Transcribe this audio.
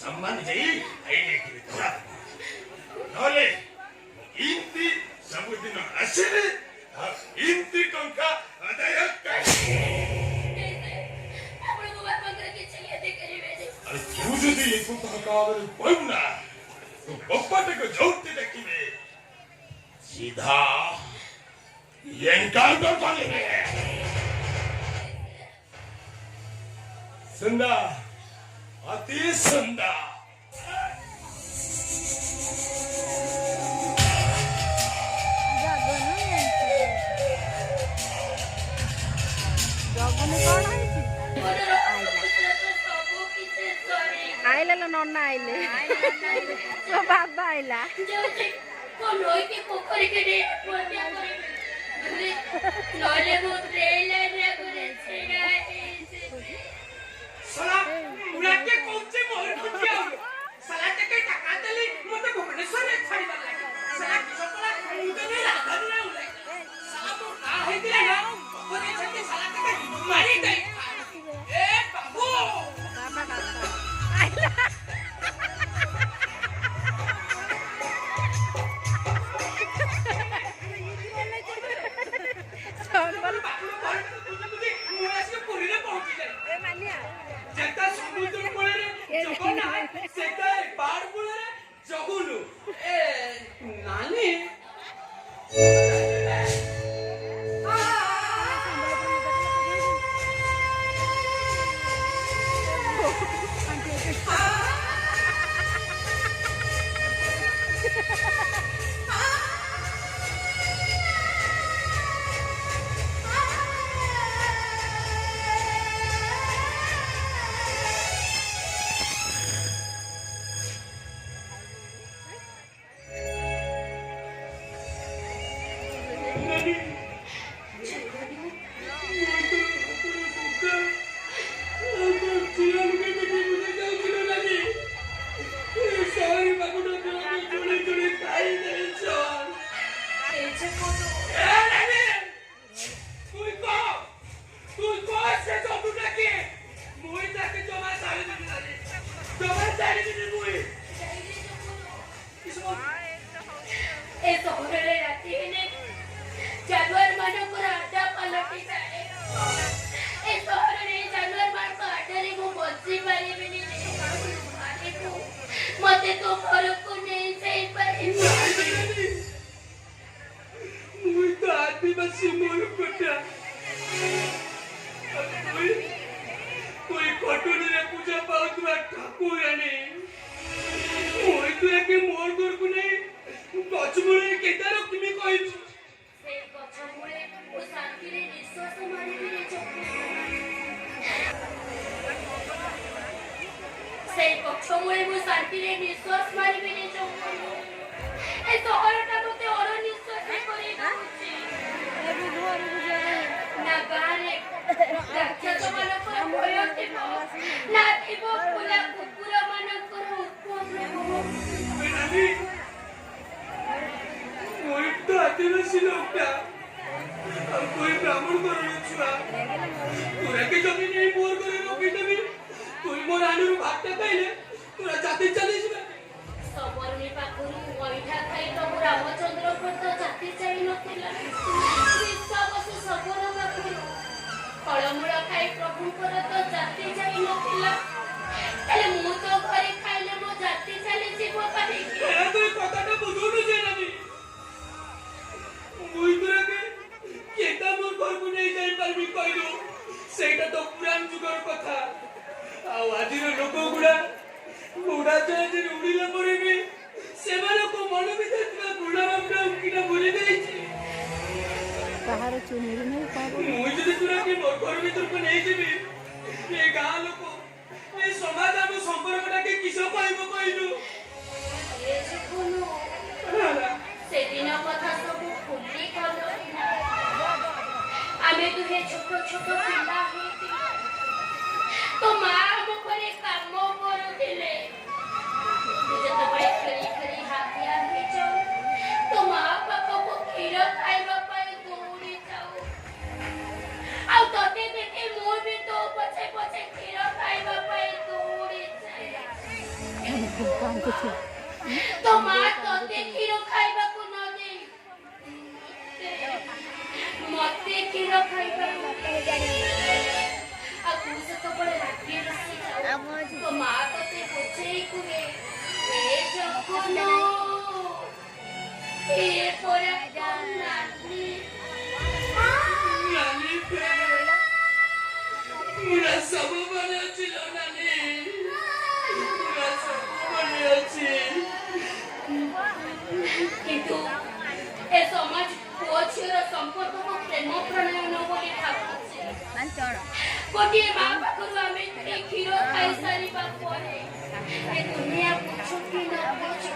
सम्मान जाई आईने की थोड़ा नले इंती सबुदिन आसेले इंती टंका आदाय काई आपण को बापा करे के चलिए दे करिवे अरे तू जदी एको टंका आवर पड़ना तो बप्पा ते को जोते देखिबे सीधा एनकाउंटर करेबे संदा अति संदा आइले लो नन्ना आइले तो बाबा आइला को लोई के पोखरी के रे बोलते करे नले वो ट्रेलर रे करे छेड़ा साला उड़ा के कोचे मोर खुजिया साला ते के टाका देली मते भुवनेश्वर रे छाड़ी बार लागे साला किसपला मुते नहीं राधा नहीं उले साला तो ना है दिला ना कोने छते साला ते के मारी दे ए बाबू बाबा आइला मते तो फरक को नहीं सही पर मुई तो आदिवासी मोर कोटा कोई कटोरी रे पूजा पाउतवा ठाकुरानी मुई तो के मोर घर को नहीं गछमुळे केदार किमी कहि से गछमुळे ओ शांति रे निश्वास मारी बिने चक्कर से गछमुळे मो शांति रे निश्वास मारी बिने चक्कर ए सहरटा मते और निश्वास करि दउची ए बुधवार बुझा ना गारे राक्षस मानकर भय थिबो ना थिबो फुला कुकुर मानकर उपद्रव नानी मुई तो आदिवासी लोकटा और कोई ब्राह्मण घर छुआ तोरा के जमी नहीं मोर करे रोकी देबी तुई मोर आनुर भातटा खाइले तोरा जाते चली जिबे सबरनी पाखुरु ओइठा खाई तो पूरा ରାମଚନ୍ଦ୍ରଙ୍କର ତ ଜାତି ଚାହିଁ ନଥିଲା। ବିଶ୍ୱାବସୁ ସବର ପାଖରୁ ଫଳମୂଳ ଖାଇ ପ୍ରଭୁଙ୍କର ତ ଜାତି ଚାହିଁ ନଥିଲା। ହେଲେ ମୁଁ ତ ଘରେ ଖାଇଲେ ମୋ ଜାତି ଚାଲିଯିବ କାହିଁକି? তুই কথাটা বুঝুনু যে নামি মুই তোরাকে কেটা মোর ঘরକୁ নেই যাই পারবি কইলু সেইটা তো পুরান যুগর কথা ଆଉ ଆଜିର ଲୋକଗୁଡା ଉଡାଜାହାଜରେ ଉଡିଲା ପରେ ବି ସେମାନଙ୍କ ମନ ଭିତରେ ଥିବା ବୁଢାବାବୁଟା କିନା ଭୁଲି ଯାଇଛି। କାହାର ଚୁନରି ନାହିଁ କାହାର ମୁଁ ଯଦି ତୁରାକେ ମୋ ଘର ଭିତରକୁ ନେଇଯିବି ଏ ଗାଁ ଲୋକ ଏ ସମାଜ ଆମ ସମ୍ପର୍କଟାକେ କିସ କହିବ କହିଲୁ? ଏ ଜୀବନ ସେଦିନ କଥା ସବୁ ଭୁଲି ଗଲଣି ନା? ଆମେ ଦୁହେଁ ଛୋଟ ଛୋଟ ପିଲା ହେଇଥିଲୁ। ତୋ ମା ଆମ ଘରେ କାମ କରୁଥିଲେ। ତୁ ଯେତେବେଳେ ଖେଳି ଖେଳି ହାଲିଆ ହେଇଯାଉ ତୋ ମା ପାଖକୁ କ୍ଷୀର ଖାଇବା ପାଇଁ ଦୌଡ଼ି ଯାଉ। ଆଉ ତତେ ଦେଖି ମୁଁ ବି ତୋ ପଛେ ପଛେ କ୍ଷୀର ଖାଇବା ପାଇଁ ଦୌଡ଼ି ଯାଏ। ତୋ ମା ତତେ କ୍ଷୀର ଖାଇବାକୁ ନ ଦେଇ ମତେ କ୍ଷୀର ଖାଇବାକୁ ଆଉ ତୁ ସେତେବେଳେ ରାତି ରୋଷେଇ ଯାଉ ତୋ ମା ତତେ ବୁଝେଇ କୁହେ ଏ ଜଗନ ଏ ପରା ନାନୀ ନାନୀ ମୁରା ସବୁ ମନେ ଅଛି ଲୋ ନାନୀ ମୁରା ସବୁ ମନେ ଅଛି। କିନ୍ତୁ ଏ ସମାଜ ପୁଅ ଝିଅର ସମ୍ପର୍କକୁ ପ୍ରେମ ପ୍ରଣୟନ ବୋଲି ଭାବୁଛି। ଗୋଟିଏ ମା ପାଖରୁ ଆମେ କ୍ଷୀର ଖାଇସାରିବା ପରେ ଏ ଦୁନିଆ ବୁଝୁ କି ନ ବୁଝୁ